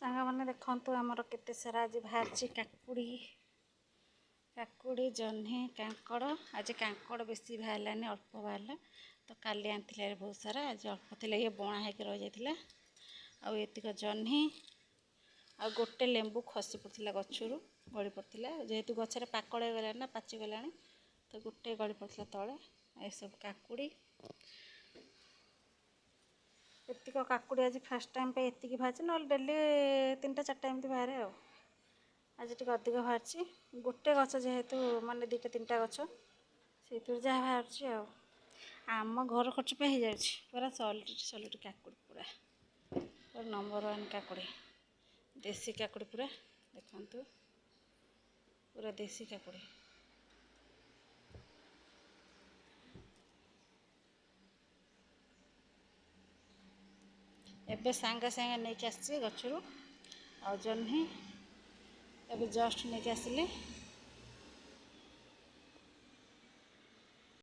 ସାଙ୍ଗମାନେ ଦେଖନ୍ତୁ ଆମର କେତେ ସାରା ଆଜି ବାହାରିଛି କାକୁଡ଼ି ଜହ୍ନି କାଙ୍କଡ଼। ଆଜି କାଙ୍କଡ଼ ବେଶୀ ବାହାରିଲାନି, ଅଳ୍ପ ବାହାରିଲା। ତ କାଲି ଆଣିଥିଲେ ବହୁତ ସାରା, ଆଜି ଅଳ୍ପ ଥିଲା, ଇଏ ବଣା ହେଇକି ରହିଯାଇଥିଲା। ଆଉ ଏତିକ ଜହ୍ନି ଆଉ ଗୋଟେ ଲେମ୍ବୁ ଖସି ପଡ଼ିଥିଲା ଗଛରୁ, ଗଳି ପଡ଼ିଥିଲା। ଯେହେତୁ ଗଛରେ ପାକଳ ହେଇଗଲାଣି ନା, ପାଚିଗଲାଣି, ତ ଗୋଟେ ଗଳି ପଡ଼ିଥିଲା ତଳେ। ଏସବୁ କାକୁଡ଼ି, ଏତିକ କାକୁଡ଼ି ଆଜି ଫାଷ୍ଟ ଟାଇମ୍ ପାଇଁ ଏତିକି ବାହାରିଛି, ନହେଲେ ଡେଲି 3ଟା 4ଟା ଏମିତି ବାହାରେ। ଆଉ ଆଜି ଟିକେ ଅଧିକ ବାହାରିଛି, ଗୋଟେ ଗଛ ଯେହେତୁ, ମାନେ 2ଟା 3ଟା ଗଛ, ସେଇଥିରୁ ଯାହା ବାହାରୁଛି। ଆଉ ଆମ ଘର ଖର୍ଚ୍ଚ ପାଇଁ ହେଇଯାଉଛି। ପୁରା ସଲିড କାକୁଡ଼ି, ପୁରା ନମ୍ବର 1 କାକୁଡ଼ି, ଦେଶୀ କାକୁଡ଼ି ପୁରା। ଦେଖନ୍ତୁ ପୁରା ଦେଶୀ କାକୁଡ଼ି। ଏବେ ସାଙ୍ଗେ ସାଙ୍ଗେ ନେଇକି ଆସିଛି ଗଛରୁ। ଆଉ ଜହ୍ନି ଏବେ ଜଷ୍ଟ ନେଇକି ଆସିଲି।